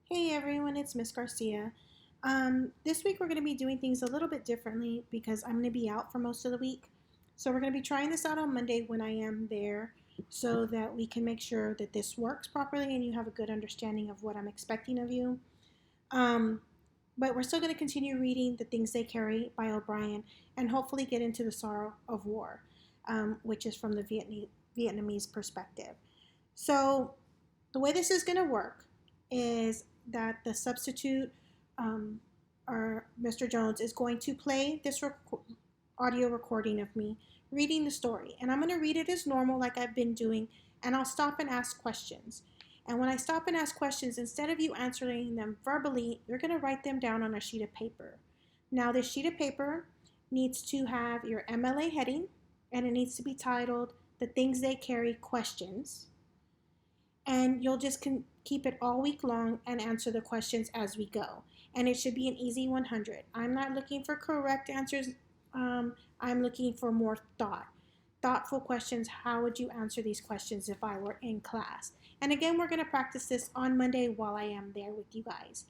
Hey everyone, it's Miss Garcia. This week we're going to be doing things a little bit differently because I'm going to be out for most of the week. So we're going to be trying this out on Monday when I am there so that we can make sure that this works properly and you have a good understanding of what I'm expecting of you. Um, but we're still going to continue reading The Things They Carry by O'Brien and hopefully get into The Sorrow of War, which is from the Vietnamese perspective. So the way this is going to work is that the substitute um, or Mr. Jones is going to play this audio recording of me reading the story. And I'm going to read it as normal, like I've been doing, and I'll stop and ask questions. And when I stop and ask questions, instead of you answering them verbally, you're going to write them down on a sheet of paper. Now, this sheet of paper needs to have your MLA heading, and it needs to be titled The Things They Carry Questions, and you'll just keep it all week long and answer the questions as we go. And it should be an easy 100. I'm not looking for correct answers. I'm looking for more thoughtful questions. How would you answer these questions if I were in class? And again, we're going to practice this on Monday while I am there with you guys.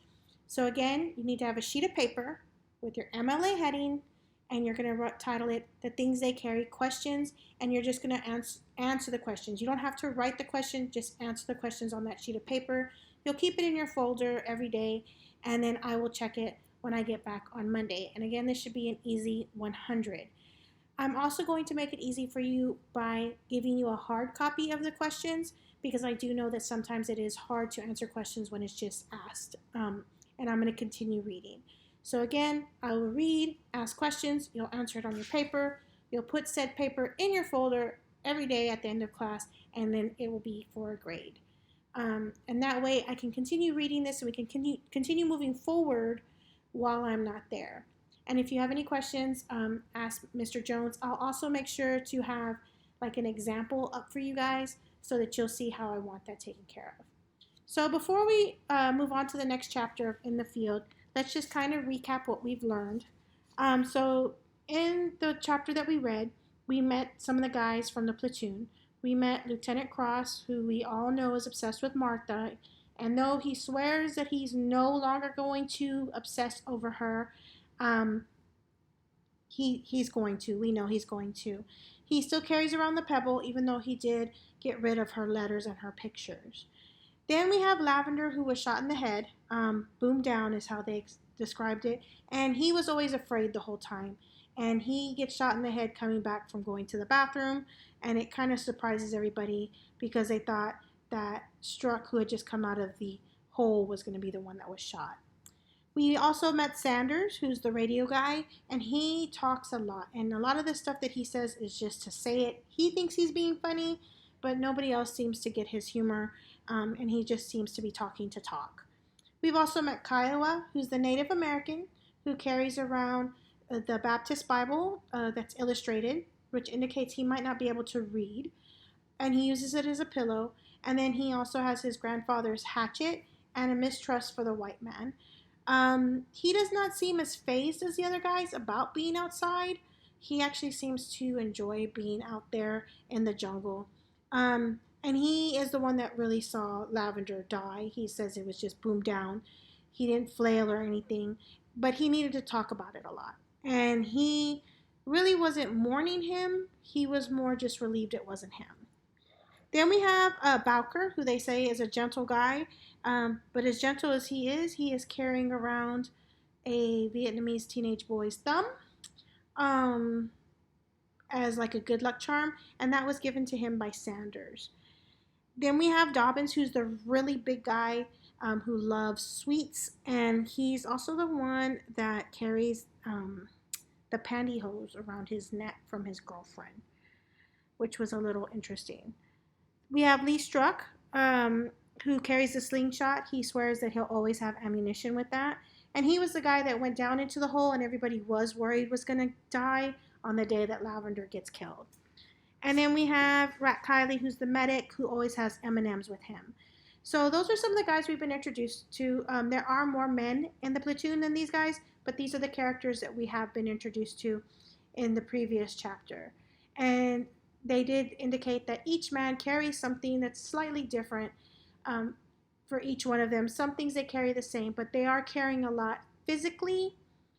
So again, you need to have a sheet of paper with your MLA heading, and you're going to title it The Things They Carry Questions, and you're just going to answer the questions. You don't have to write the question, just answer the questions on that sheet of paper. You'll keep it in your folder every day, and then I will check it when I get back on Monday. And again, this should be an easy 100. I'm also going to make it easy for you by giving you a hard copy of the questions, because I do know that sometimes it is hard to answer questions when it's just asked. And I'm going to continue reading. So again, I will read, ask questions, you'll answer it on your paper, you'll put said paper in your folder every day at the end of class, and then it will be for a grade. And that way I can continue reading this and we can continue moving forward while I'm not there. And if you have any questions, ask Mr. Jones. I'll also make sure to have like an example up for you guys so that you'll see how I want that taken care of. So before we move on to the next chapter in the field, let's just kind of recap what we've learned. So in the chapter that we read, we met some of the guys from the platoon. We met Lieutenant Cross, who we all know is obsessed with Martha. And though he swears that he's no longer going to obsess over her, he's going to. We know he's going to. He still carries around the pebble, even though he did get rid of her letters and her pictures. Then we have Lavender, who was shot in the head. Boom down is how they described it. And he was always afraid the whole time. And he gets shot in the head coming back from going to the bathroom. And it kind of surprises everybody because they thought that Struck, who had just come out of the hole, was going to be the one that was shot. We also met Sanders, who's the radio guy, and he talks a lot. And a lot of the stuff that he says is just to say it. He thinks he's being funny, but nobody else seems to get his humor, and he just seems to be talking to talk. We've also met Kiowa, who's the Native American who carries around the Baptist Bible that's illustrated, which indicates he might not be able to read, and he uses it as a pillow. And then he also has his grandfather's hatchet and a mistrust for the white man. He does not seem as fazed as the other guys about being outside. He actually seems to enjoy being out there in the jungle. And he is the one that really saw Lavender die. He says it was just boom down. He didn't flail or anything, but he needed to talk about it a lot. And he really wasn't mourning him. He was more just relieved it wasn't him. Then we have Bowker, who they say is a gentle guy. But as gentle as he is carrying around a Vietnamese teenage boy's thumb as like a good luck charm. And that was given to him by Sanders. Then we have Dobbins, who's the really big guy who loves sweets. And he's also the one that carries the pantyhose around his neck from his girlfriend, which was a little interesting. We have Lee Struck, who carries the slingshot. He swears that he'll always have ammunition with that. And he was the guy that went down into the hole and everybody was worried was going to die on the day that Lavender gets killed. And then we have Rat Kiley, who's the medic, who always has M&Ms with him. So those are some of the guys we've been introduced to. There are more men in the platoon than these guys, but these are the characters that we have been introduced to in the previous chapter. And they did indicate that each man carries something that's slightly different. for each one of them. Some things they carry the same, but they are carrying a lot physically,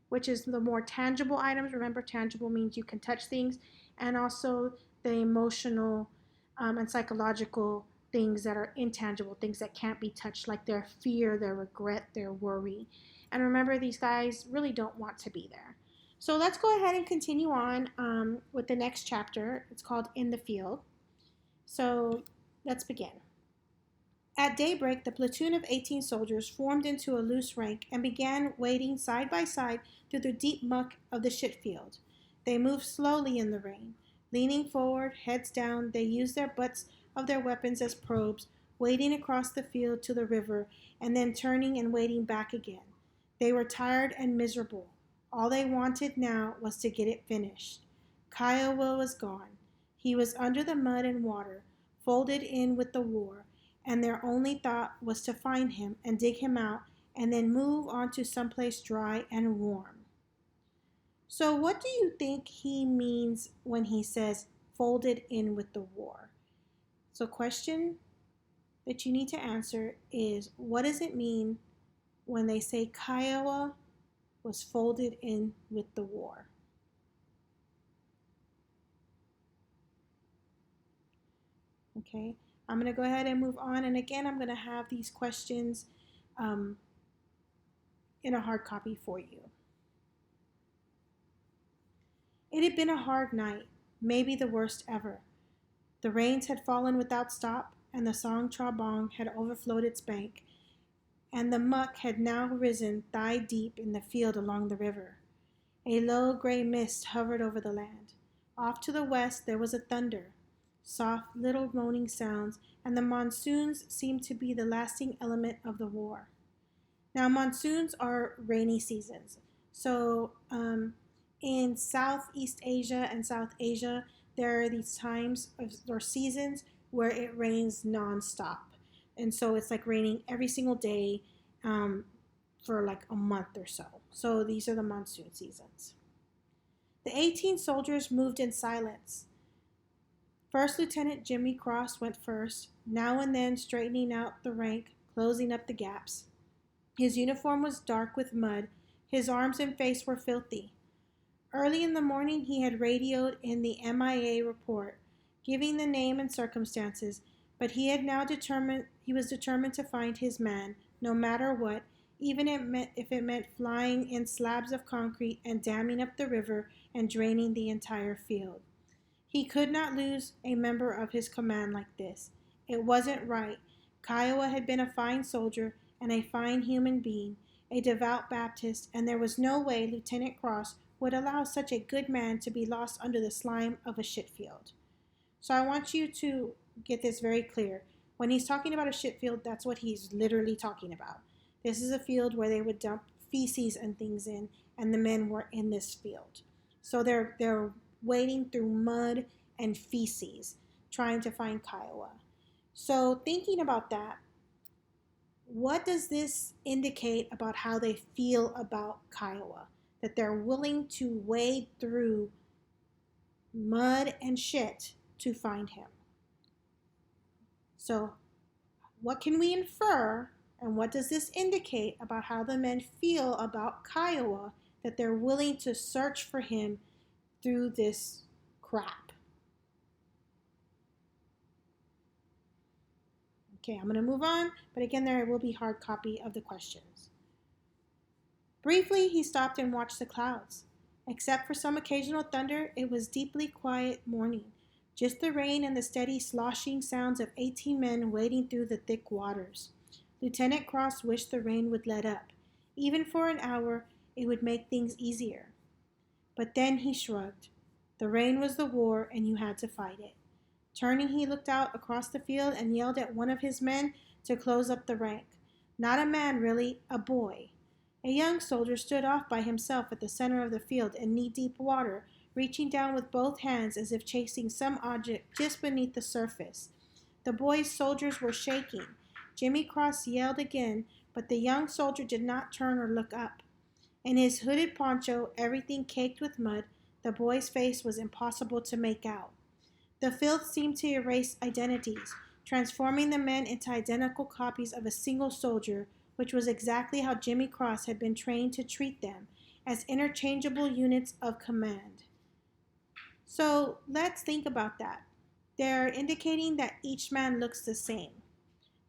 which is the more tangible items. Remember, tangible means you can touch things, and also the emotional and psychological things that are intangible, things that can't be touched, like their fear, their regret, their worry. And remember, these guys really don't want to be there. So let's go ahead and continue on with the next chapter. It's called In the Field. So let's begin. At daybreak, the platoon of 18 soldiers formed into a loose rank and began wading side by side through the deep muck of the shit field. They moved slowly in the rain. Leaning forward, heads down, they used their butts of their weapons as probes, wading across the field to the river and then turning and wading back again. They were tired and miserable. All they wanted now was to get it finished. Kiowa was gone. He was under the mud and water, folded in with the war, and their only thought was to find him and dig him out and then move on to someplace dry and warm. So what do you think he means when he says folded in with the war? So question that you need to answer is, what does it mean when they say Kiowa was folded in with the war? Okay. I'm going to go ahead and move on. And again, I'm going to have these questions in a hard copy for you. It had been a hard night, maybe the worst ever. The rains had fallen without stop, and the Song Trabong had overflowed its bank, and the muck had now risen thigh deep in the field along the river. A low gray mist hovered over the land. Off to the west there was a thunder, soft little moaning sounds, and the monsoons seemed to be the lasting element of the war. Now, monsoons are rainy seasons. So in Southeast Asia and South Asia, there are these times or seasons where it rains nonstop. And so it's like raining every single day for like a month or so. So these are the monsoon seasons. The 18 soldiers moved in silence. First Lieutenant Jimmy Cross went first, now and then straightening out the rank, closing up the gaps. His uniform was dark with mud. His arms and face were filthy. Early in the morning he had radioed in the MIA report, giving the name and circumstances, but he was determined to find his man, no matter what, even if it meant flying in slabs of concrete and damming up the river and draining the entire field. He could not lose a member of his command like this. It wasn't right. Kiowa had been a fine soldier and a fine human being, a devout Baptist, and there was no way Lieutenant Cross would allow such a good man to be lost under the slime of a shit field. So I want you to get this very clear. When he's talking about a shit field, that's what he's literally talking about. This is a field where they would dump feces and things in, and the men were in this field. So they're wading through mud and feces, trying to find Kiowa. So thinking about that, what does this indicate about how they feel about Kiowa? That they're willing to wade through mud and shit to find him. So what can we infer, and what does this indicate about how the men feel about Kiowa, that they're willing to search for him through this crap? Okay, I'm going to move on, but again, there will be hard copy of the questions. Briefly, he stopped and watched the clouds. Except for some occasional thunder, it was deeply quiet morning, just the rain and the steady sloshing sounds of 18 men wading through the thick waters. Lieutenant Cross wished the rain would let up. Even for an hour, it would make things easier. But then he shrugged. The rain was the war, and you had to fight it. Turning, he looked out across the field and yelled at one of his men to close up the rank. Not a man, really, a boy. A young soldier stood off by himself at the center of the field in knee-deep water, reaching down with both hands as if chasing some object just beneath the surface. The boy's shoulders were shaking. Jimmy Cross yelled again, but the young soldier did not turn or look up. In his hooded poncho, everything caked with mud, the boy's face was impossible to make out. The filth seemed to erase identities, transforming the men into identical copies of a single soldier, which was exactly how Jimmy Cross had been trained to treat them, as interchangeable units of command. So let's think about that. They're indicating that each man looks the same.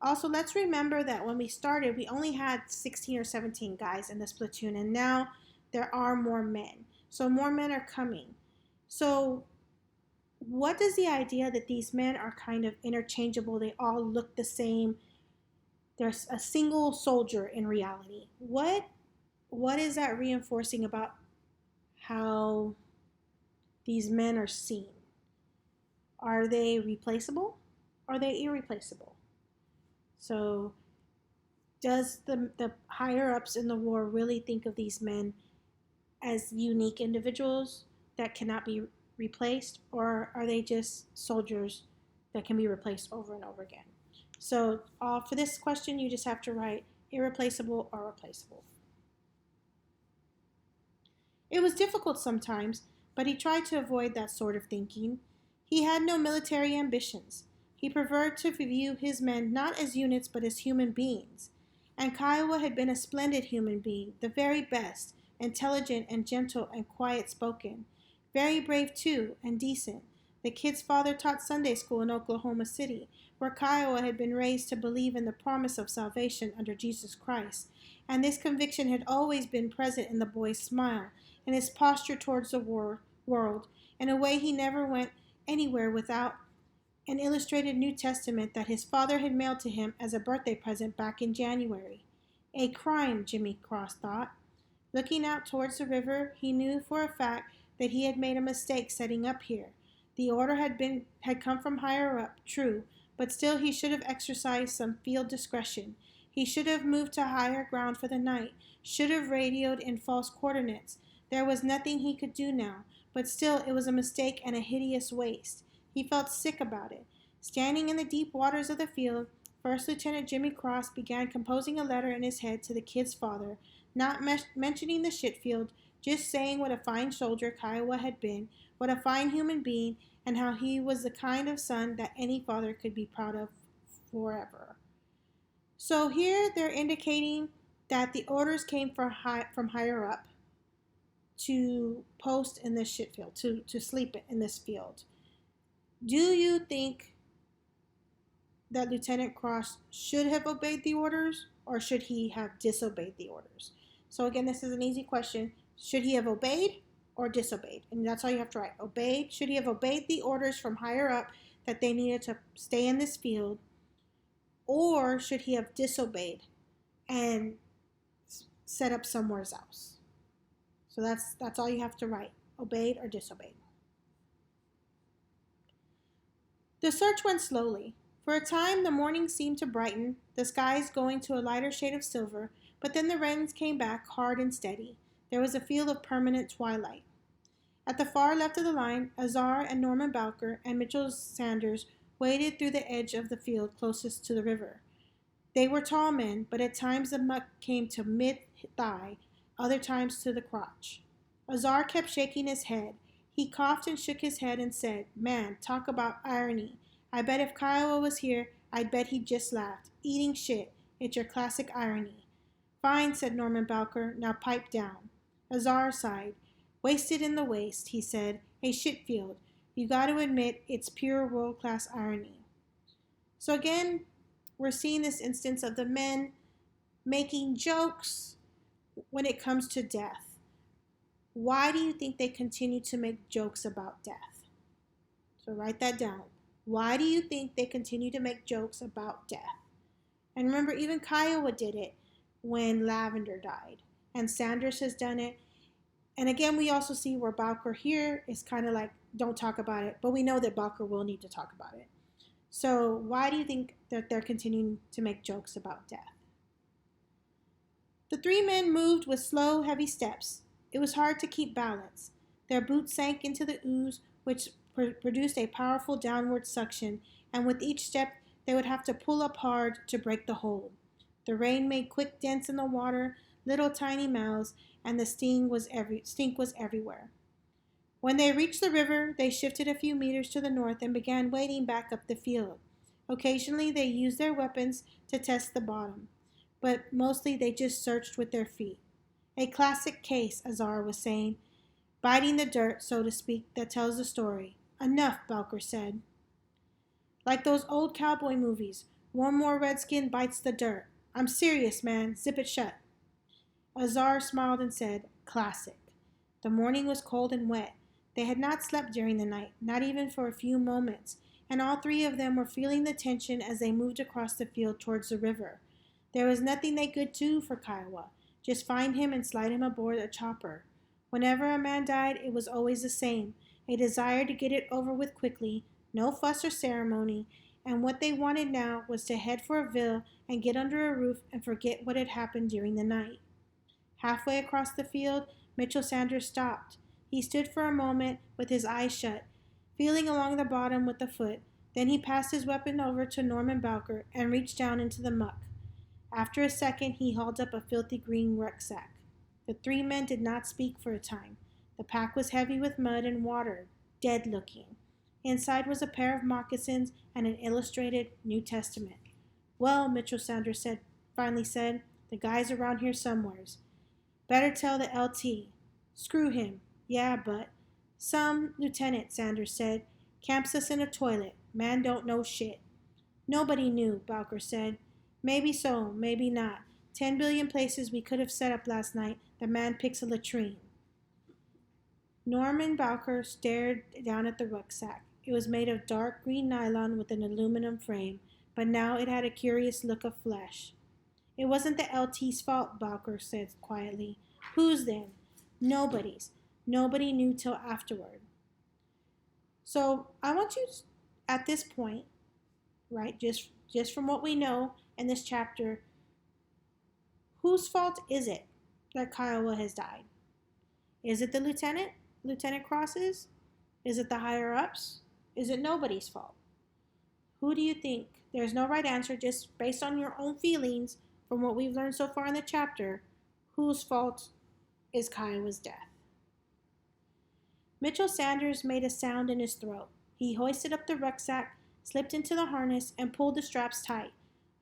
Also, let's remember that when we started, we only had 16 or 17 guys in this platoon, and now there are more men. So more men are coming. So what is the idea that these men are kind of interchangeable? They all look the same. There's a single soldier in reality. What is that reinforcing about how these men are seen? Are they replaceable? Are they irreplaceable? So does the higher ups in the war really think of these men as unique individuals that cannot be replaced, or are they just soldiers that can be replaced over and over again? So for this question, you just have to write irreplaceable or replaceable. It was difficult sometimes, but he tried to avoid that sort of thinking. He had no military ambitions. He preferred to view his men not as units but as human beings. And Kiowa had been a splendid human being, the very best, intelligent and gentle and quiet spoken. Very brave too, and decent. The kid's father taught Sunday school in Oklahoma City, where Kiowa had been raised to believe in the promise of salvation under Jesus Christ. And this conviction had always been present in the boy's smile, in his posture towards the world, in a way he never went anywhere without an illustrated New Testament that his father had mailed to him as a birthday present back in January. A crime, Jimmy Cross thought. Looking out towards the river, he knew for a fact that he had made a mistake setting up here. The order had come from higher up, true, but still he should have exercised some field discretion. He should have moved to higher ground for the night, should have radioed in false coordinates. There was nothing he could do now, but still it was a mistake and a hideous waste. He felt sick about it. Standing in the deep waters of the field, First Lieutenant Jimmy Cross began composing a letter in his head to the kid's father, not mentioning the shit field, just saying what a fine soldier Kiowa had been, what a fine human being, and how he was the kind of son that any father could be proud of forever. So here they're indicating that the orders came from higher up to post in this shit field, to sleep in this field. Do you think that Lieutenant Cross should have obeyed the orders, or should he have disobeyed the orders? So again, this is an easy question. Should he have obeyed or disobeyed? And that's all you have to write. Obeyed. Should he have obeyed the orders from higher up that they needed to stay in this field? Or should he have disobeyed and set up somewhere else? So that's all you have to write. Obeyed or disobeyed. The search went slowly. For a time, the morning seemed to brighten, the skies going to a lighter shade of silver, but then the rains came back hard and steady. There was a feel of permanent twilight. At the far left of the line, Azar and Norman Bowker and Mitchell Sanders waded through the edge of the field closest to the river. They were tall men, but at times the muck came to mid-thigh, other times to the crotch. Azar kept shaking his head. He coughed and shook his head and said, "Man, talk about irony. I bet if Kiowa was here, I'd bet he'd just laughed. Eating shit. It's your classic irony." "Fine," said Norman Bowker. "Now pipe down." Azar sighed. "Wasted in the waste," he said. "A shit field. You got to admit it's pure world-class irony." So again, we're seeing this instance of the men making jokes when it comes to death. Why do you think they continue to make jokes about death? So write that down. Why do you think they continue to make jokes about death? And remember, even Kiowa did it when Lavender died. And Sanders has done it. And again, we also see where Bowker here is kind of like, don't talk about it. But we know that Bowker will need to talk about it. So why do you think that they're continuing to make jokes about death? The three men moved with slow, heavy steps. It was hard to keep balance. Their boots sank into the ooze, which produced a powerful downward suction, and with each step they would have to pull up hard to break the hold. The rain made quick dents in the water, little tiny mouths, and the stink was everywhere. When they reached the river, they shifted a few meters to the north and began wading back up the field. Occasionally, they used their weapons to test the bottom, but mostly they just searched with their feet. A classic case, Azar was saying, biting the dirt, so to speak, that tells the story. Enough, Bowker said. Like those old cowboy movies. One more redskin bites the dirt. I'm serious, man. Zip it shut. Azar smiled and said, classic. The morning was cold and wet. They had not slept during the night, not even for a few moments, and all three of them were feeling the tension as they moved across the field towards the river. There was nothing they could do for Kiowa. Just find him and slide him aboard a chopper. Whenever a man died, it was always the same, a desire to get it over with quickly, no fuss or ceremony, and what they wanted now was to head for a ville and get under a roof and forget what had happened during the night. Halfway across the field, Mitchell Sanders stopped. He stood for a moment with his eyes shut, feeling along the bottom with a foot. Then he passed his weapon over to Norman Bowker and reached down into the muck. After a second, he hauled up a filthy green rucksack. The three men did not speak for a time. The pack was heavy with mud and water, dead looking. Inside was a pair of moccasins and an illustrated New Testament. Well, Mitchell Sanders finally said, the guy's around here somewheres. Better tell the LT. Screw him. Yeah, but. Some lieutenant, Sanders said. Camps us in a toilet. Man don't know shit. Nobody knew, Bowker said. Maybe so, maybe not. 10 billion places we could have set up last night. The man picks a latrine. Norman Bowker stared down at the rucksack. It was made of dark green nylon with an aluminum frame, but now it had a curious look of flesh. It wasn't the LT's fault, Bowker said quietly. Whose then? Nobody's. Nobody knew till afterward. So I want you, at this point, right, just from what we know in this chapter, whose fault is it that Kiowa has died? Is it the lieutenant? Lieutenant Cross's? Is it the higher-ups? Is it nobody's fault? Who do you think? There's no right answer, just based on your own feelings from what we've learned so far in the chapter. Whose fault is Kiowa's death? Mitchell Sanders made a sound in his throat. He hoisted up the rucksack, slipped into the harness, and pulled the straps tight.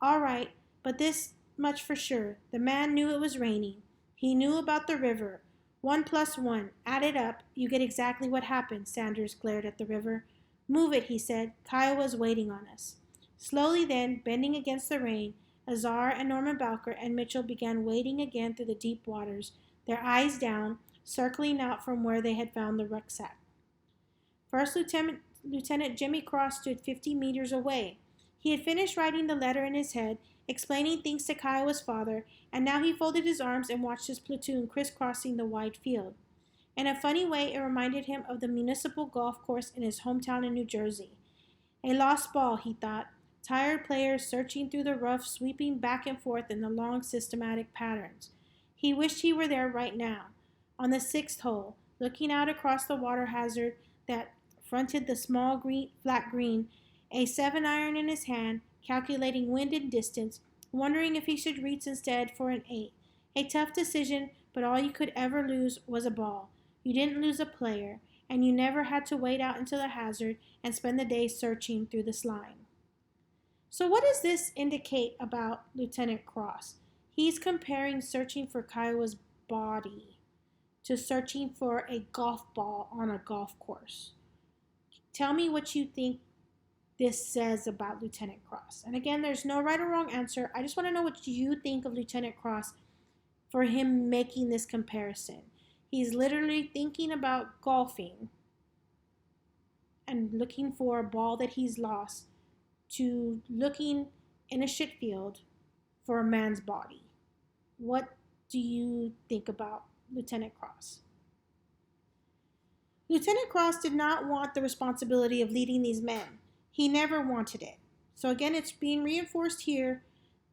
All right, but this much for sure. The man knew it was raining. He knew about the river. 1 + 1. Add it up. You get exactly what happened. Sanders glared at the river. Move it, he said. Kiowa's waiting on us. Slowly then, bending against the rain, Azar and Norman Bowker and Mitchell began wading again through the deep waters, their eyes down, circling out from where they had found the rucksack. First Lieutenant Jimmy Cross stood 50 meters away. He had finished writing the letter in his head, explaining things to Kiowa's father, and now he folded his arms and watched his platoon crisscrossing the wide field. In a funny way, it reminded him of the municipal golf course in his hometown in New Jersey. A lost ball, he thought. Tired players searching through the rough, sweeping back and forth in the long, systematic patterns. He wished he were there right now, on the 6th hole, looking out across the water hazard that fronted the small flat green, a 7-iron in his hand, calculating wind and distance, wondering if he should reach instead for an 8. A tough decision, but all you could ever lose was a ball. You didn't lose a player, and you never had to wade out into the hazard and spend the day searching through the slime. So what does this indicate about Lieutenant Cross? He's comparing searching for Kiowa's body to searching for a golf ball on a golf course. Tell me what you think this says about Lieutenant Cross. And again, there's no right or wrong answer. I just want to know what you think of Lieutenant Cross for him making this comparison. He's literally thinking about golfing and looking for a ball that he's lost to looking in a shit field for a man's body. What do you think about Lieutenant Cross? Lieutenant Cross did not want the responsibility of leading these men. He never wanted it. So again, it's being reinforced here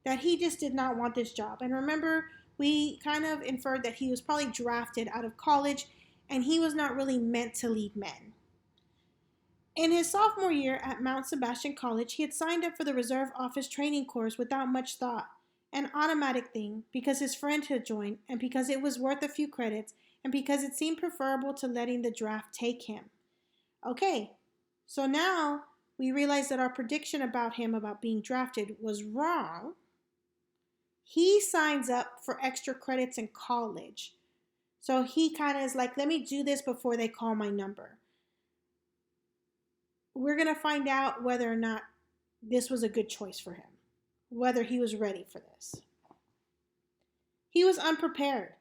that he just did not want this job. And remember, we kind of inferred that he was probably drafted out of college and he was not really meant to lead men. In his sophomore year at Mount Sebastian College, he had signed up for the Reserve Office training course without much thought, an automatic thing because his friend had joined and because it was worth a few credits and because it seemed preferable to letting the draft take him. Okay, so now we realize that our prediction about him about being drafted was wrong. He signs up for extra credits in college. So he kind of is like, let me do this before they call my number. We're going to find out whether or not this was a good choice for him, whether he was ready for this. He was unprepared.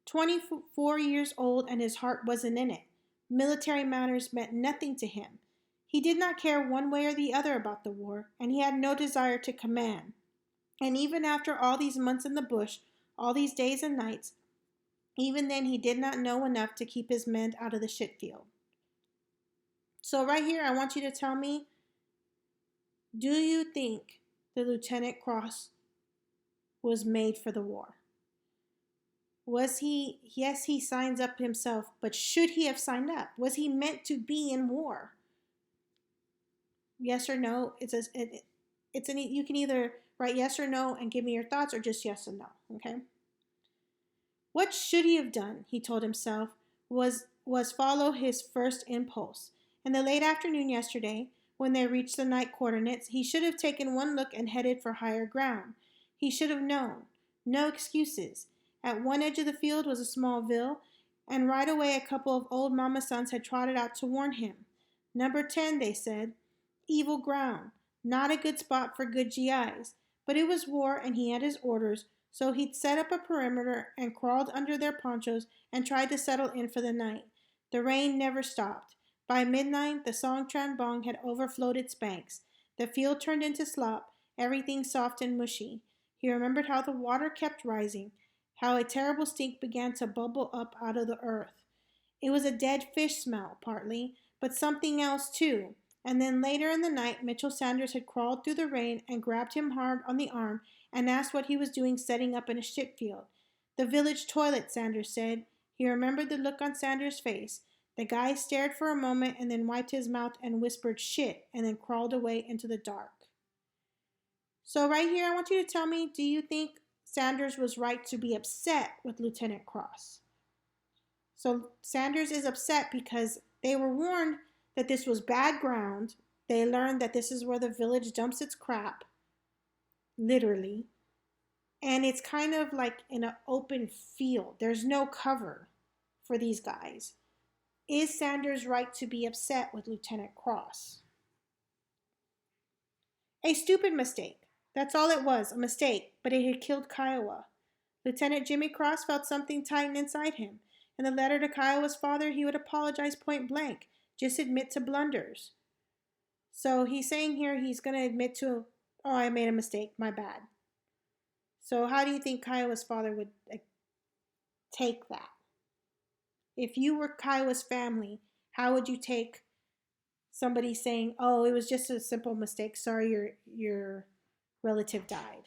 24 years old, and his heart wasn't in it. Military matters meant nothing to him. He did not care one way or the other about the war, and he had no desire to command. And even after all these months in the bush, all these days and nights, even then he did not know enough to keep his men out of the shit field. So right here, I want you to tell me, do you think the Lieutenant Cross was made for the war? Was he, yes, he signs up himself, but should he have signed up? Was he meant to be in war? Yes or no? You can either write yes or no and give me your thoughts, or just yes and no, okay? What should he have done, he told himself, was follow his first impulse. In the late afternoon yesterday, when they reached the night coordinates, he should have taken one look and headed for higher ground. He should have known. No excuses. At one edge of the field was a small ville, and right away a couple of old mama sons had trotted out to warn him. Number 10, they said. Evil ground. Not a good spot for good GIs. But it was war, and he had his orders, so he'd set up a perimeter and crawled under their ponchos and tried to settle in for the night. The rain never stopped. By midnight, the Song Tran Bong had overflowed its banks. The field turned into slop, everything soft and mushy. He remembered how the water kept rising, how a terrible stink began to bubble up out of the earth. It was a dead fish smell, partly, but something else too. And then later in the night, Mitchell Sanders had crawled through the rain and grabbed him hard on the arm and asked what he was doing setting up in a shit field. The village toilet, Sanders said. He remembered the look on Sanders' face. The guy stared for a moment and then wiped his mouth and whispered shit and then crawled away into the dark. So right here, I want you to tell me, do you think Sanders was right to be upset with Lieutenant Cross? So Sanders is upset because they were warned that this was bad ground. They learned that this is where the village dumps its crap, literally. And it's kind of like in an open field. There's no cover for these guys. Is Sanders right to be upset with Lieutenant Cross? A stupid mistake. That's all it was, a mistake, but it had killed Kiowa. Lieutenant Jimmy Cross felt something tighten inside him. In the letter to Kiowa's father, he would apologize point blank, just admit to blunders. So he's saying here he's going to admit to, oh, I made a mistake, my bad. So how do you think Kiowa's father would take that? If you were Kiowa's family, how would you take somebody saying, oh, it was just a simple mistake, sorry your relative died?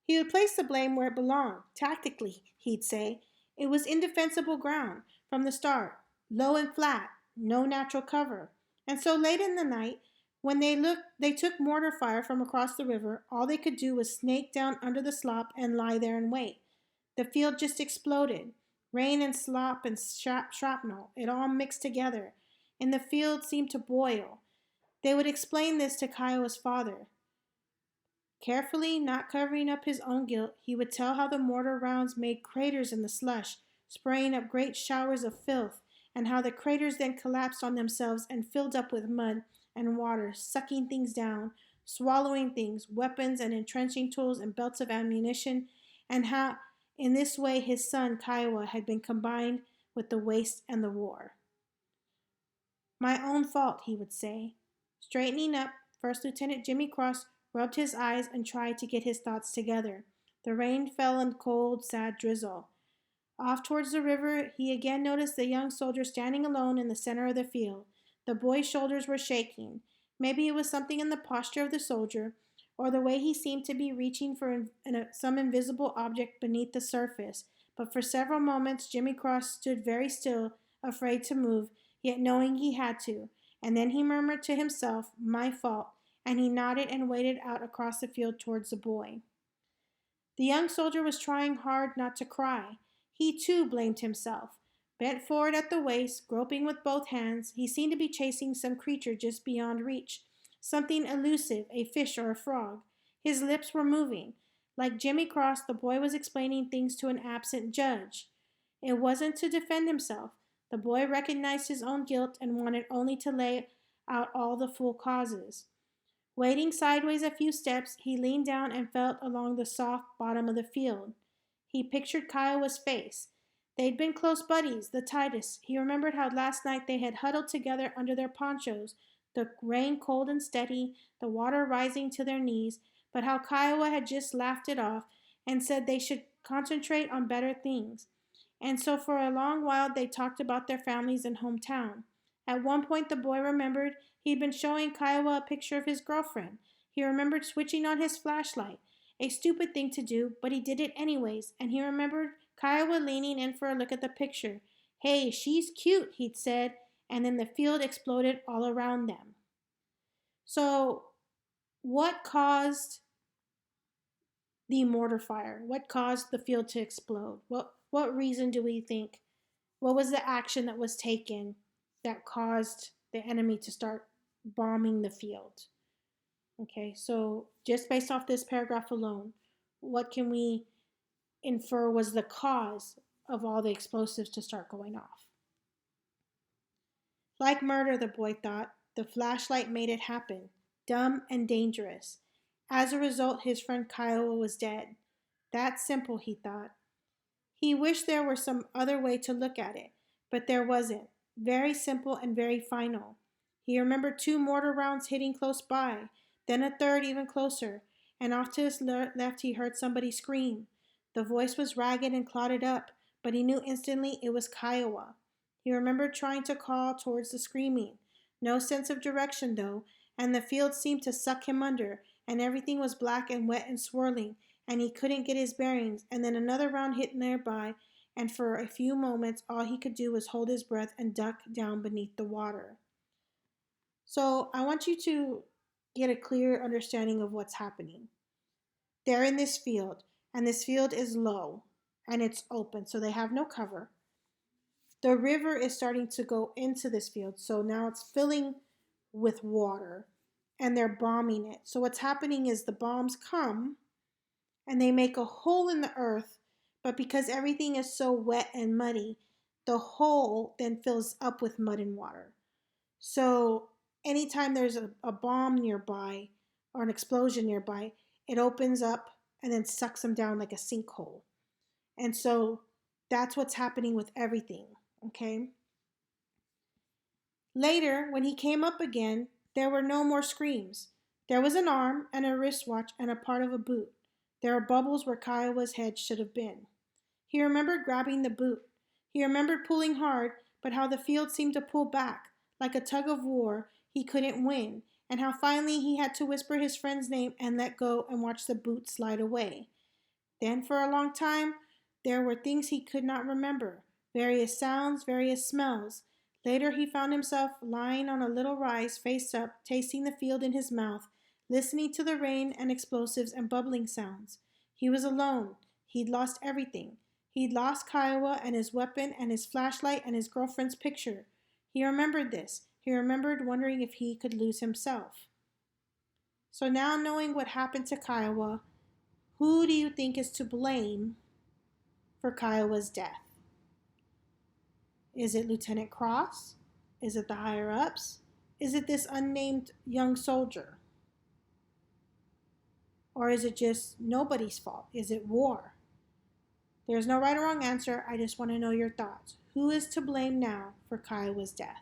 He would place the blame where it belonged. Tactically, he'd say. It was indefensible ground from the start, low and flat, no natural cover. And so late in the night, when they took mortar fire from across the river, all they could do was snake down under the slop and lie there and wait. The field just exploded. Rain and slop and shrapnel, it all mixed together, and the field seemed to boil. They would explain this to Kiowa's father. Carefully, not covering up his own guilt, he would tell how the mortar rounds made craters in the slush, spraying up great showers of filth, and how the craters then collapsed on themselves and filled up with mud and water, sucking things down, swallowing things, weapons and entrenching tools and belts of ammunition, and how in this way his son Kiowa had been combined with the waste and the war. My own fault, he would say. Straightening up, First Lieutenant Jimmy Cross rubbed his eyes and tried to get his thoughts together. The rain fell in cold, sad drizzle. Off towards the river, he again noticed the young soldier standing alone in the center of the field. The boy's shoulders were shaking. Maybe it was something in the posture of the soldier, or the way he seemed to be reaching for some invisible object beneath the surface. But for several moments, Jimmy Cross stood very still, afraid to move, yet knowing he had to. And then he murmured to himself, "My fault," and he nodded and waded out across the field towards the boy. The young soldier was trying hard not to cry. He too blamed himself. Bent forward at the waist, groping with both hands, he seemed to be chasing some creature just beyond reach, something elusive, a fish or a frog. His lips were moving. Like Jimmy Cross, the boy was explaining things to an absent judge. It wasn't to defend himself. The boy recognized his own guilt and wanted only to lay out all the full causes. Wading sideways a few steps, he leaned down and felt along the soft bottom of the field. He pictured Kiowa's face. They'd been close buddies, the tightest. He remembered how last night they had huddled together under their ponchos, the rain cold and steady, the water rising to their knees, but how Kiowa had just laughed it off and said they should concentrate on better things. And so for a long while they talked about their families and hometown. At one point the boy remembered he'd been showing Kiowa a picture of his girlfriend. He remembered switching on his flashlight. A stupid thing to do, but he did it anyways, and he remembered Kiowa leaning in for a look at the picture. Hey, she's cute, he'd said, and then the field exploded all around them. So, what caused the mortar fire? What caused the field to explode? What reason do we think? What was the action that was taken that caused the enemy to start bombing the field? Okay, so just based off this paragraph alone, what can we infer was the cause of all the explosives to start going off? Like murder, the boy thought, the flashlight made it happen, dumb and dangerous. As a result, his friend Kiowa was dead. That's simple, he thought. He wished there were some other way to look at it, but there wasn't. Very simple and very final. He remembered 2 mortar rounds hitting close by, then a third even closer, and off to his left he heard somebody scream. The voice was ragged and clotted up, but he knew instantly it was Kiowa. He remembered trying to call towards the screaming. No sense of direction, though, and the field seemed to suck him under, and everything was black and wet and swirling, and he couldn't get his bearings, and then another round hit nearby, and for a few moments all he could do was hold his breath and duck down beneath the water. So I want you to get a clear understanding of what's happening. They're in this field, and this field is low, and it's open, so they have no cover. The river is starting to go into this field, so now it's filling with water, and they're bombing it. So what's happening is the bombs come, and they make a hole in the earth, but because everything is so wet and muddy, the hole then fills up with mud and water. So anytime there's a bomb nearby or an explosion nearby, it opens up and then sucks them down like a sinkhole. And so that's what's happening with everything, okay? Later, when he came up again, there were no more screams. There was an arm and a wristwatch and a part of a boot. There were bubbles where Kiowa's head should have been. He remembered grabbing the boot. He remembered pulling hard, but how the field seemed to pull back. Like a tug of war, he couldn't win, and how finally he had to whisper his friend's name and let go and watch the boot slide away. Then for a long time, there were things he could not remember, various sounds, various smells. Later he found himself lying on a little rise, face up, tasting the field in his mouth, listening to the rain and explosives and bubbling sounds. He was alone. He'd lost everything. He'd lost Kiowa and his weapon and his flashlight and his girlfriend's picture. He remembered this. He remembered wondering if he could lose himself. So now knowing what happened to Kiowa, who do you think is to blame for Kiowa's death? Is it Lieutenant Cross? Is it the higher-ups? Is it this unnamed young soldier? Or is it just nobody's fault? Is it war? There's no right or wrong answer. I just want to know your thoughts. Who is to blame now for Kiowa's death?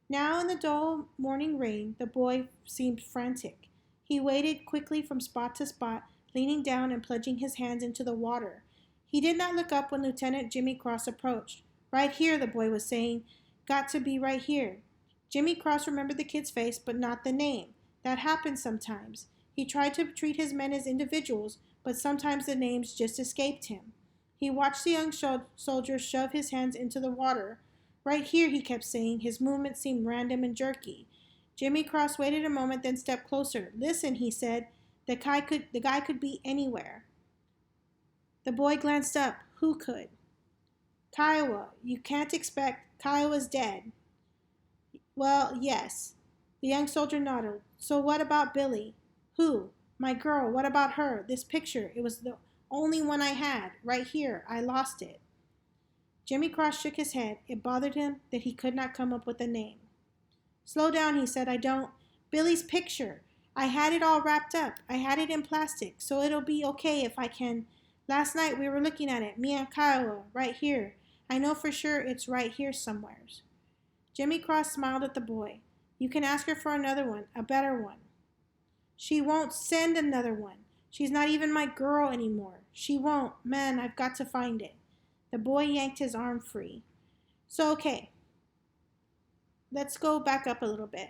Now in the dull morning rain, the boy seemed frantic. He waded quickly from spot to spot, leaning down and plunging his hands into the water. He did not look up when Lieutenant Jimmy Cross approached. Right here, the boy was saying. Got to be right here. Jimmy Cross remembered the kid's face, but not the name. That happens sometimes. He tried to treat his men as individuals, but sometimes the names just escaped him. He watched the young soldier shove his hands into the water. Right here, he kept saying. His movements seemed random and jerky. Jimmy Cross waited a moment, then stepped closer. Listen, he said. The guy could be anywhere. The boy glanced up. Who could? Kiowa, you can't expect. Kiowa's dead. Well, yes. The young soldier nodded. So what about Billy? Who? My girl. What about her? This picture. It was the only one I had. Right here. I lost it. Jimmy Cross shook his head. It bothered him that he could not come up with a name. Slow down, he said. I don't. Billy's picture. I had it all wrapped up. I had it in plastic, so it'll be okay if I can. Last night we were looking at it, me and Kiowa, right here. I know for sure it's right here somewheres. Jimmy Cross smiled at the boy. You can ask her for another one, a better one. She won't send another one. She's not even my girl anymore. She won't. Man, I've got to find it. The boy yanked his arm free. So, okay. Let's go back up a little bit.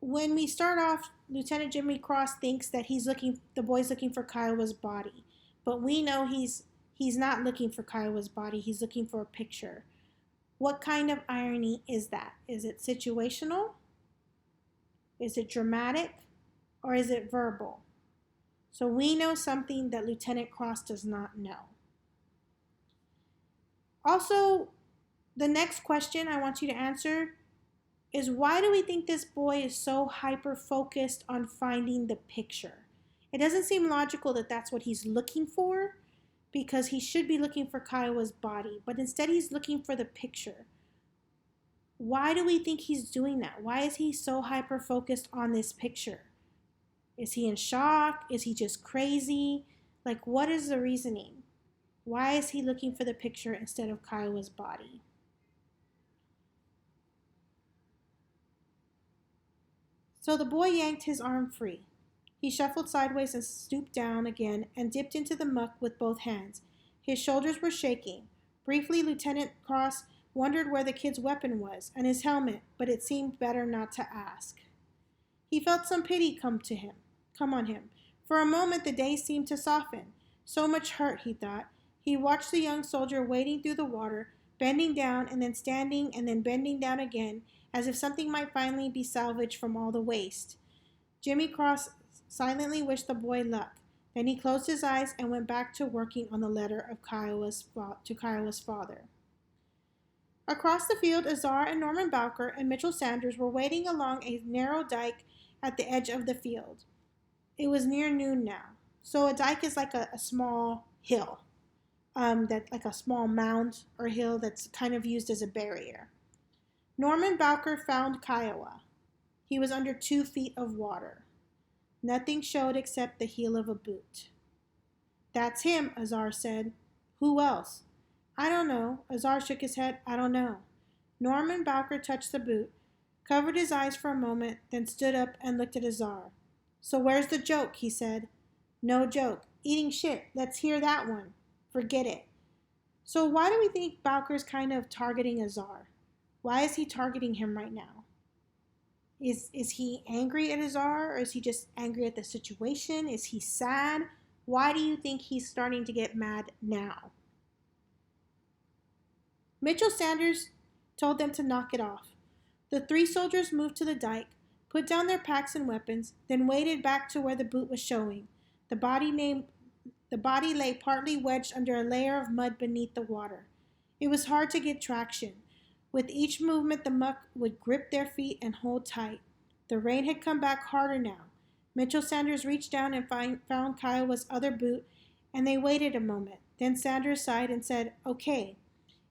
When we start off, Lieutenant Jimmy Cross thinks that the boy's looking for Kiowa's body. But we know he's not looking for Kiowa's body. He's looking for a picture. What kind of irony is that? Is it situational? Is it dramatic? Or is it verbal? So we know something that Lieutenant Cross does not know. Also, the next question I want you to answer is, why do we think this boy is so hyper-focused on finding the picture? It doesn't seem logical that that's what he's looking for, because he should be looking for Kiowa's body, but instead he's looking for the picture. Why do we think he's doing that? Why is he so hyper-focused on this picture? Is he in shock? Is he just crazy? Like, what is the reasoning? Why is he looking for the picture instead of Kiowa's body? So the boy yanked his arm free. He shuffled sideways and stooped down again and dipped into the muck with both hands. His shoulders were shaking. Briefly, Lieutenant Cross wondered where the kid's weapon was and his helmet, but it seemed better not to ask. He felt some pity come on him. For a moment, the day seemed to soften. So much hurt, he thought. He watched the young soldier wading through the water, bending down and then standing and then bending down again, as if something might finally be salvaged from all the waste. Jimmy Cross silently wished the boy luck. Then he closed his eyes and went back to working on the letter of Kiowa's father. Across the field, Azar and Norman Bowker and Mitchell Sanders were wading along a narrow dike at the edge of the field. It was near noon now. So a dike is like a small hill, like a small mound or hill that's kind of used as a barrier. Norman Bowker found Kiowa. He was under 2 feet of water. Nothing showed except the heel of a boot. That's him, Azar said. Who else? I don't know. Azar shook his head. I don't know. Norman Bowker touched the boot, covered his eyes for a moment, then stood up and looked at Azar. So where's the joke? He said. No joke. Eating shit. Let's hear that one. Forget it. So why do we think Bowker's kind of targeting Azar? Why is he targeting him right now? Is he angry at Azar, or is he just angry at the situation? Is he sad? Why do you think he's starting to get mad now? Mitchell Sanders told them to knock it off. The 3 soldiers moved to the dike, put down their packs and weapons, then waded back to where the boot was showing. The body lay partly wedged under a layer of mud beneath the water. It was hard to get traction. With each movement, the muck would grip their feet and hold tight. The rain had come back harder now. Mitchell Sanders reached down and found Kiowa's other boot, and they waited a moment. Then Sanders sighed and said, okay.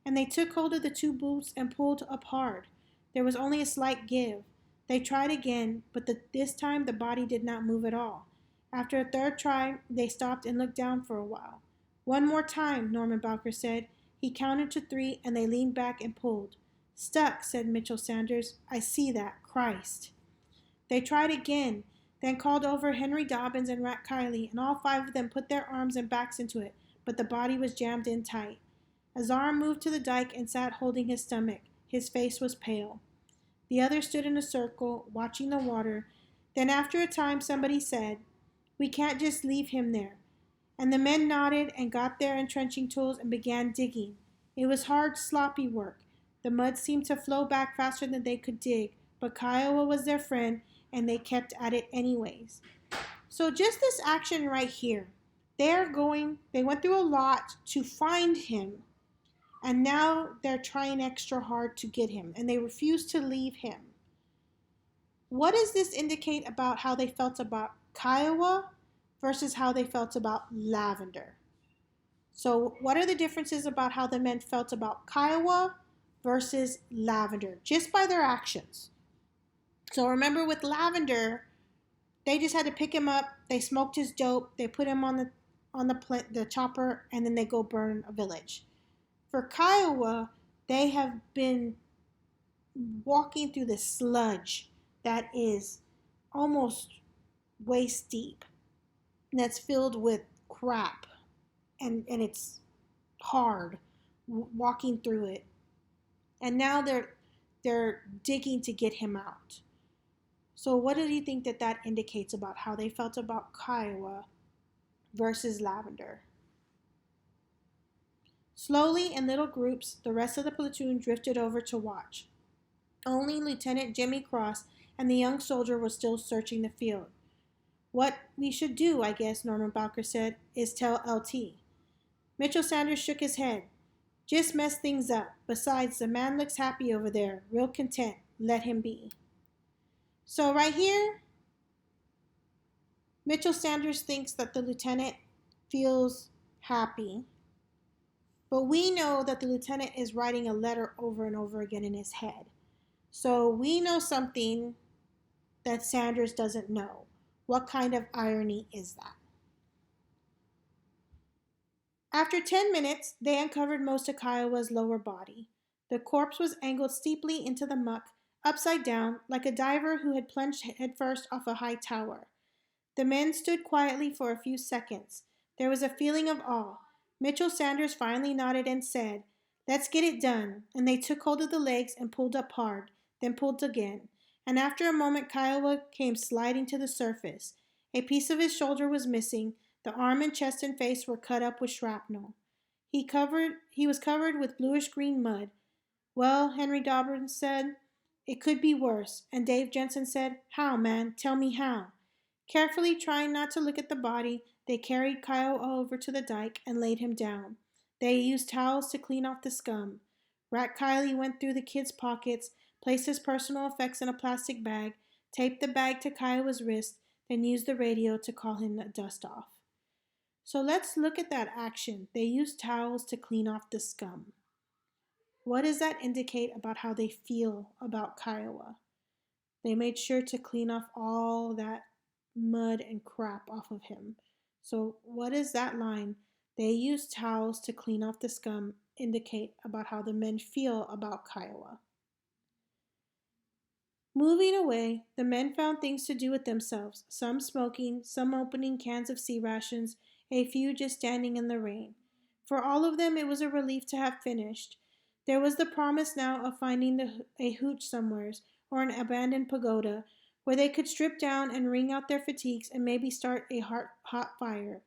And they took hold of the 2 boots and pulled up hard. There was only a slight give. They tried again, but this time the body did not move at all. After a 3rd try, they stopped and looked down for a while. One more time, Norman Bowker said. He counted to 3, and they leaned back and pulled. Stuck, said Mitchell Sanders. I see that. Christ. They tried again, then called over Henry Dobbins and Rat Kiley, and all 5 of them put their arms and backs into it, but the body was jammed in tight. Azar moved to the dike and sat holding his stomach. His face was pale. The others stood in a circle, watching the water. Then after a time, somebody said, we can't just leave him there. And the men nodded and got their entrenching tools and began digging. It was hard, sloppy work. The mud seemed to flow back faster than they could dig, but Kiowa was their friend, and they kept at it anyways. So just this action right here, They went through a lot to find him, and now they're trying extra hard to get him, and they refuse to leave him. What does this indicate about how they felt about Kiowa versus how they felt about Lavender? So, what are the differences about how the men felt about Kiowa versus Lavender, just by their actions? So, remember with Lavender, they just had to pick him up. They smoked his dope. They put him on the chopper, and then they go burn a village. For Kiowa, they have been walking through the sludge that is almost waist deep, and that's filled with crap, and it's hard walking through it. And now they're digging to get him out. So what do you think that indicates about how they felt about Kiowa versus Lavender? Slowly, in little groups, the rest of the platoon drifted over to watch. Only Lieutenant Jimmy Cross and the young soldier were still searching the field. What we should do, I guess, Norman Bowker said, is tell LT. Mitchell Sanders shook his head. Just mess things up. Besides, the man looks happy over there, real content. Let him be. So right here, Mitchell Sanders thinks that the lieutenant feels happy, but we know that the lieutenant is writing a letter over and over again in his head. So we know something that Sanders doesn't know. What kind of irony is that? After 10 minutes, they uncovered most of Kiowa's lower body. The corpse was angled steeply into the muck, upside down, like a diver who had plunged headfirst off a high tower. The men stood quietly for a few seconds. There was a feeling of awe. Mitchell Sanders finally nodded and said, "Let's get it done." And they took hold of the legs and pulled up hard, then pulled again. And after a moment, Kiowa came sliding to the surface. A piece of his shoulder was missing. The arm and chest and face were cut up with shrapnel. He was covered with bluish-green mud. "Well," Henry Dobbins said, "it could be worse." And Dave Jensen said, "How, man? Tell me how." Carefully trying not to look at the body, they carried Kiowa over to the dike and laid him down. They used towels to clean off the scum. Rat Kiley went through the kid's pockets, placed his personal effects in a plastic bag, taped the bag to Kiowa's wrist, then used the radio to call him a dust-off. So let's look at that action. They used towels to clean off the scum. What does that indicate about how they feel about Kiowa? They made sure to clean off all that mud and crap off of him. So what does that line, "they used towels to clean off the scum," indicate about how the men feel about Kiowa? Moving away, the men found things to do with themselves, some smoking, some opening cans of sea rations, a few just standing in the rain. For all of them, it was a relief to have finished. There was the promise now of finding a hooch somewheres, or an abandoned pagoda, where they could strip down and wring out their fatigues and maybe start a hot fire.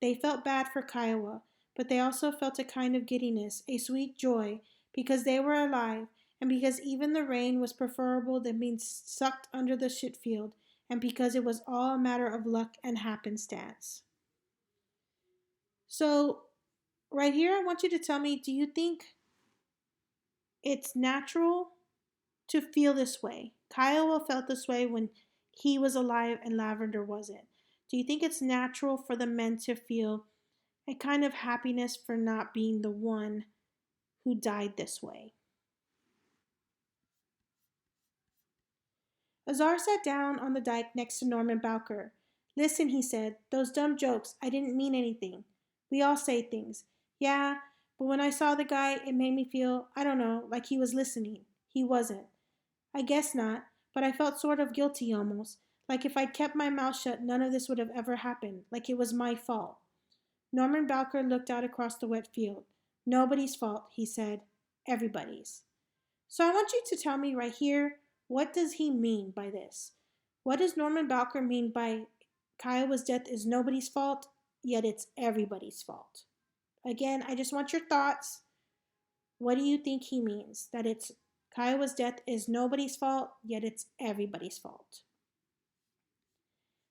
They felt bad for Kiowa, but they also felt a kind of giddiness, a sweet joy, because they were alive, and because even the rain was preferable than being sucked under the shit field, and because it was all a matter of luck and happenstance. So, right here, I want you to tell me, do you think it's natural to feel this way? Kiowa felt this way when he was alive and Lavender wasn't. Do you think it's natural for the men to feel a kind of happiness for not being the one who died this way? Azar sat down on the dike next to Norman Bowker. "Listen," he said, "those dumb jokes, I didn't mean anything. We all say things. Yeah, but when I saw the guy, it made me feel, I don't know, like he was listening. He wasn't. I guess not, but I felt sort of guilty almost. Like if I'd kept my mouth shut, none of this would have ever happened. Like it was my fault." Norman Bowker looked out across the wet field. "Nobody's fault," he said. "Everybody's." So I want you to tell me right here, what does he mean by this? What does Norman Bowker mean by Kiowa's death is nobody's fault, yet it's everybody's fault? Again, I just want your thoughts. What do you think he means? That it's Kiowa's death is nobody's fault, yet it's everybody's fault.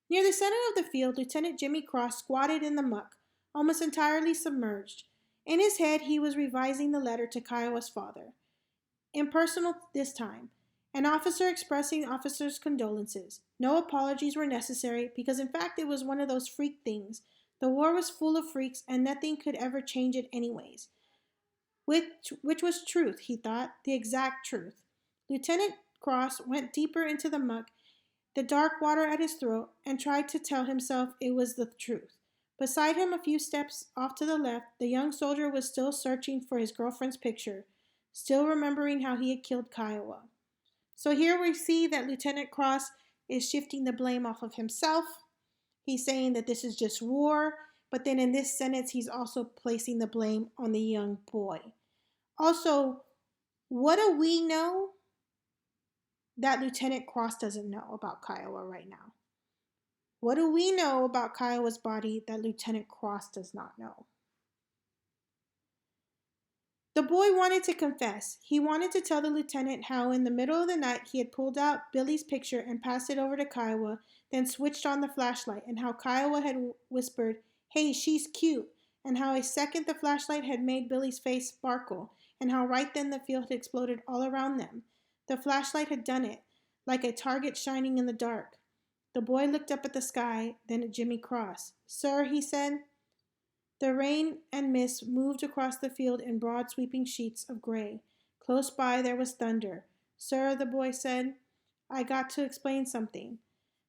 Near the center of the field, Lieutenant Jimmy Cross squatted in the muck, almost entirely submerged. In his head, he was revising the letter to Kiowa's father. Impersonal this time. An officer expressing officer's condolences. No apologies were necessary because, in fact, it was one of those freak things. The war was full of freaks and nothing could ever change it, anyways. Which was truth, he thought, the exact truth. Lieutenant Cross went deeper into the muck, the dark water at his throat, and tried to tell himself it was the truth. Beside him, a few steps off to the left, the young soldier was still searching for his girlfriend's picture, still remembering how he had killed Kiowa. So here we see that Lieutenant Cross is shifting the blame off of himself. He's saying that this is just war, but then in this sentence, he's also placing the blame on the young boy. Also, what do we know that Lieutenant Cross doesn't know about Kiowa right now? What do we know about Kiowa's body that Lieutenant Cross does not know? The boy wanted to confess. He wanted to tell the lieutenant how in the middle of the night he had pulled out Billy's picture and passed it over to Kiowa, then switched on the flashlight, and how Kiowa had whispered, "Hey, she's cute," and how a second the flashlight had made Billy's face sparkle, and how right then the field had exploded all around them. The flashlight had done it, like a target shining in the dark. The boy looked up at the sky, then at Jimmy Cross. "Sir," he said. The rain and mist moved across the field in broad sweeping sheets of gray. Close by there was thunder. "Sir," the boy said, "I got to explain something."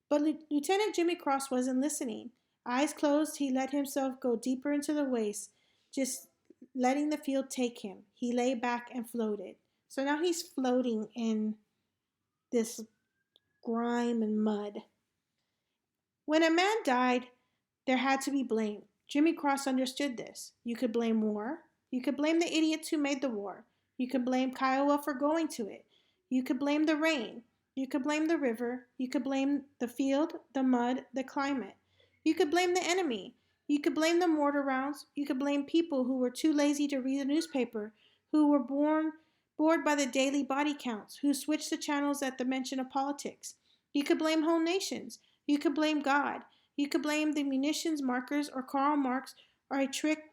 But Lieutenant Jimmy Cross wasn't listening. Eyes closed, he let himself go deeper into the waste, just letting the field take him. He lay back and floated. So now he's floating in this grime and mud. When a man died, there had to be blame. Jimmy Cross understood this. You could blame war. You could blame the idiots who made the war. You could blame Kiowa for going to it. You could blame the rain. You could blame the river. You could blame the field, the mud, the climate. You could blame the enemy. You could blame the mortar rounds. You could blame people who were too lazy to read the newspaper, who were bored by the daily body counts, who switched the channels at the mention of politics. You could blame whole nations. You could blame God. You could blame the munitions markers or Karl Marx or a trick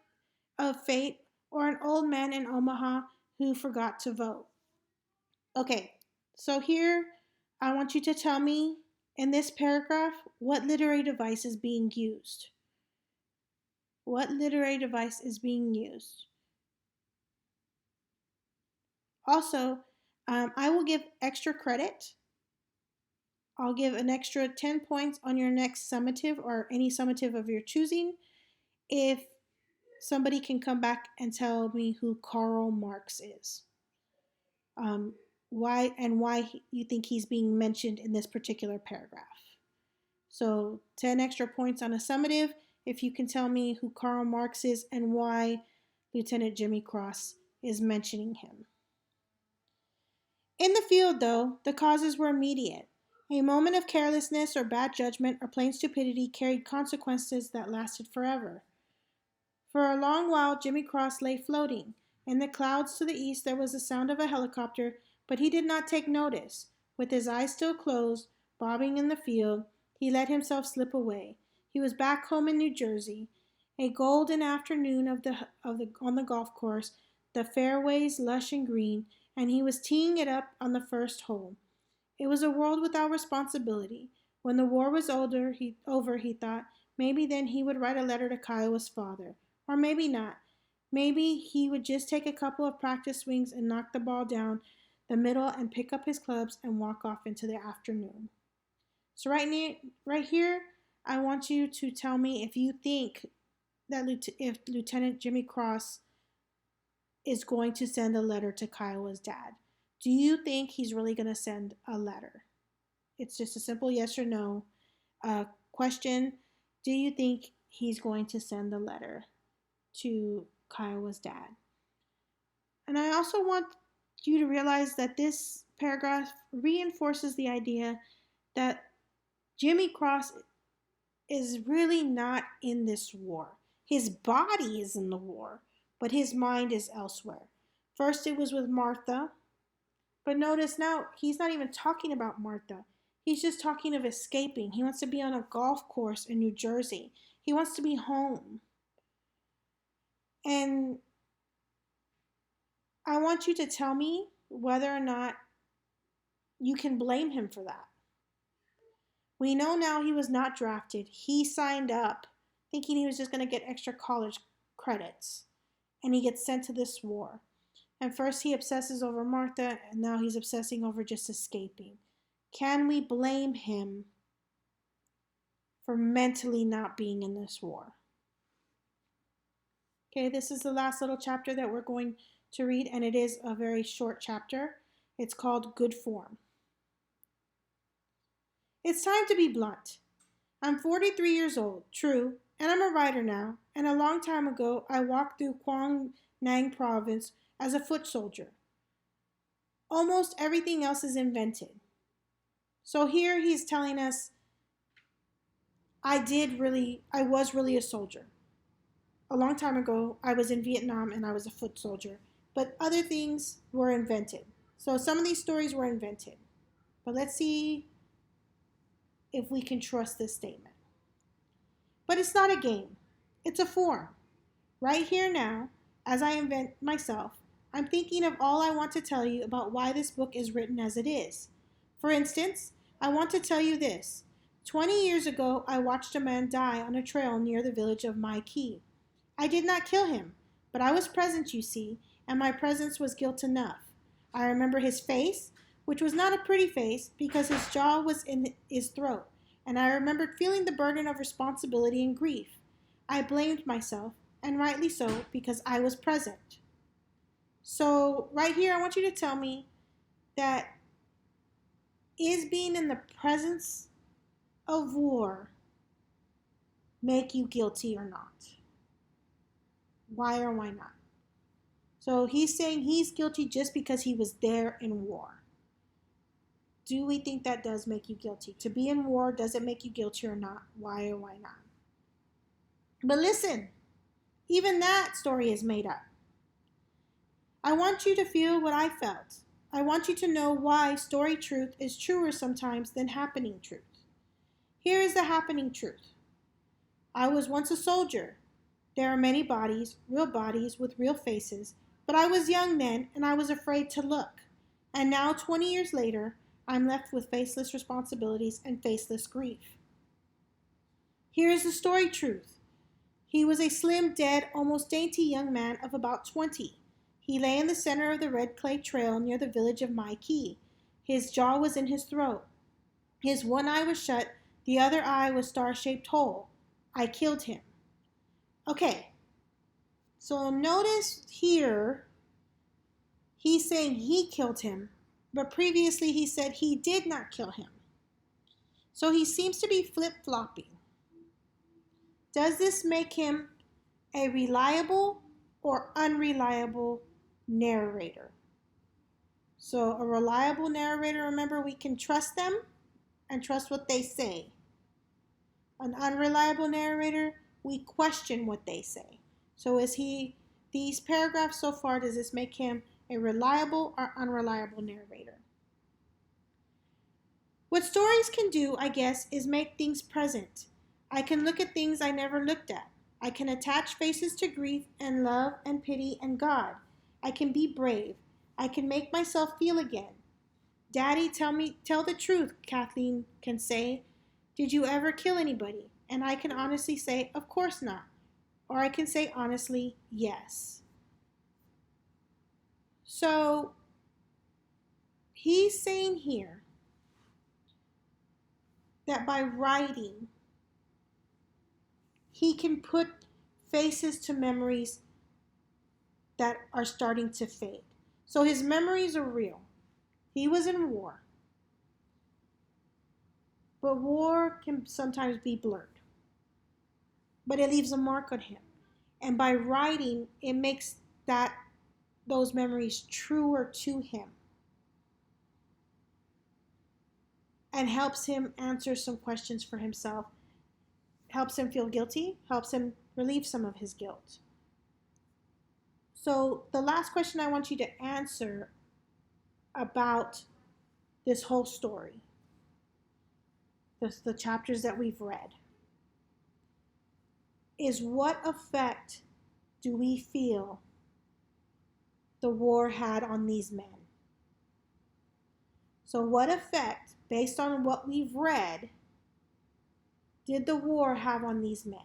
of fate or an old man in Omaha who forgot to vote. Okay, so here I want you to tell me in this paragraph what literary device is being used. What literary device is being used? Also, I will give extra credit. I'll give an extra 10 points on your next summative or any summative of your choosing if somebody can come back and tell me who Karl Marx is. Why you think he's being mentioned in this particular paragraph. So 10 extra points on a summative if you can tell me who Karl Marx is and why Lieutenant Jimmy Cross is mentioning him. In the field, though, the causes were immediate. A moment of carelessness or bad judgment or plain stupidity carried consequences that lasted forever. For a long while, Jimmy Cross lay floating. In the clouds to the east, there was the sound of a helicopter, but he did not take notice. With his eyes still closed, bobbing in the field, he let himself slip away. He was back home in New Jersey. A golden afternoon on the golf course, the fairways lush and green, and he was teeing it up on the first hole. It was a world without responsibility. When the war was over, he thought, maybe then he would write a letter to Kiowa's father. Or maybe not. Maybe he would just take a couple of practice swings and knock the ball down the middle and pick up his clubs and walk off into the afternoon. So right here, I want you to tell me if you think that if Lieutenant Jimmy Cross is going to send a letter to Kiowa's dad. Do you think he's really going to send a letter? It's just a simple yes or no question. Do you think he's going to send a letter to Kiowa's dad? And I also want you to realize that this paragraph reinforces the idea that Jimmy Cross is really not in this war. His body is in the war, but his mind is elsewhere. First it was with Martha, but notice now he's not even talking about Martha. He's just talking of escaping. He wants to be on a golf course in New Jersey. He wants to be home. And I want you to tell me whether or not you can blame him for that. We know now he was not drafted. He signed up thinking he was just going to get extra college credits. And he gets sent to this war. And first he obsesses over Martha, and now he's obsessing over just escaping. Can we blame him for mentally not being in this war? Okay, this is the last little chapter that we're going to read, and it is a very short chapter. It's called Good Form. It's time to be blunt. I'm 43 years old, true, and I'm a writer now, and a long time ago I walked through Quang Nang province as a foot soldier. Almost everything else is invented. So here he's telling us, I was really a soldier. A long time ago, I was in Vietnam and I was a foot soldier, but other things were invented. So some of these stories were invented. But let's see if we can trust this statement. But it's not a game. It's a form. Right here now, as I invent myself, I'm thinking of all I want to tell you about why this book is written as it is. For instance, I want to tell you this. 20 years ago, I watched a man die on a trail near the village of Mai Ki. I did not kill him, but I was present, you see, and my presence was guilt enough. I remember his face, which was not a pretty face because his jaw was in his throat, and I remembered feeling the burden of responsibility and grief. I blamed myself, and rightly so, because I was present. So right here, I want you to tell me that is being in the presence of war make you guilty or not? Why or why not? So he's saying he's guilty just because he was there in war. Do we think that does make you guilty? To be in war, does it make you guilty or not? Why or why not? But listen, even that story is made up. I want you to feel what I felt. I want you to know why story truth is truer sometimes than happening truth. Here is the happening truth. I was once a soldier. There are many bodies with real faces, but I was young then and I was afraid to look. And now, 20 years later, I'm left with faceless responsibilities and faceless grief. Here is the story truth. He was a slim, dead, almost dainty young man of about 20. He lay in the center of the red clay trail near the village of Mai Ki. His jaw was in his throat. His one eye was shut, the other eye was star-shaped hole. I killed him. Okay, so notice here, he's saying he killed him, but previously he said he did not kill him. So he seems to be flip-flopping. Does this make him a reliable or unreliable narrator? So a reliable narrator, remember, we can trust them and trust what they say. An unreliable narrator, we question what they say. So these paragraphs so far, does this make him a reliable or unreliable narrator? What stories can do, I guess, is make things present. I can look at things I never looked at. I can attach faces to grief and love and pity and God. I can be brave. I can make myself feel again. Daddy, tell the truth, Kathleen can say. Did you ever kill anybody? And I can honestly say, of course not. Or I can say honestly, yes. So he's saying here that by writing, he can put faces to memories that are starting to fade. So his memories are real. He was in war. But war can sometimes be blurred. But it leaves a mark on him. And by writing, it makes those memories truer to him. And helps him answer some questions for himself. Helps him feel guilty. Helps him relieve some of his guilt. So the last question I want you to answer about this whole story, the chapters that we've read, is what effect do we feel the war had on these men? So what effect, based on what we've read, did the war have on these men?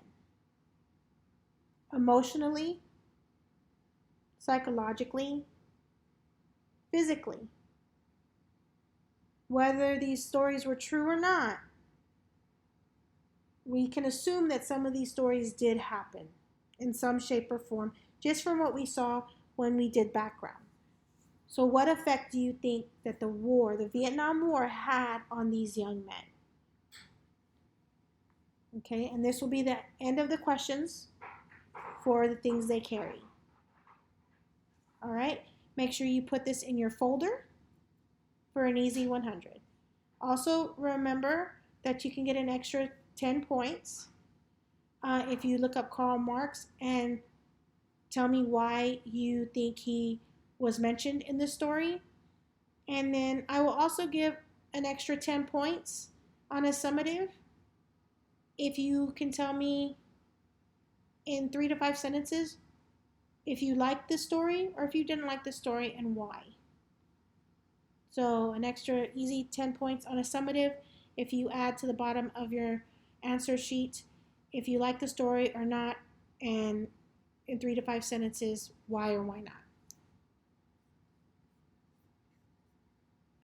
Emotionally, psychologically, physically. Whether these stories were true or not, we can assume that some of these stories did happen in some shape or form, just from what we saw when we did background. So what effect do you think that the war, the Vietnam War, had on these young men? Okay, and this will be the end of the questions for the things they carry. All right, make sure you put this in your folder for an easy 100. Also, remember that you can get an extra 10 points if you look up Karl Marx and tell me why you think he was mentioned in the story. And then I will also give an extra 10 points on a summative if you can tell me in 3 to 5 sentences if you liked the story or if you didn't like the story and why. So an extra easy 10 points on a summative if you add to the bottom of your answer sheet if you like the story or not, and in 3 to 5 sentences why or why not.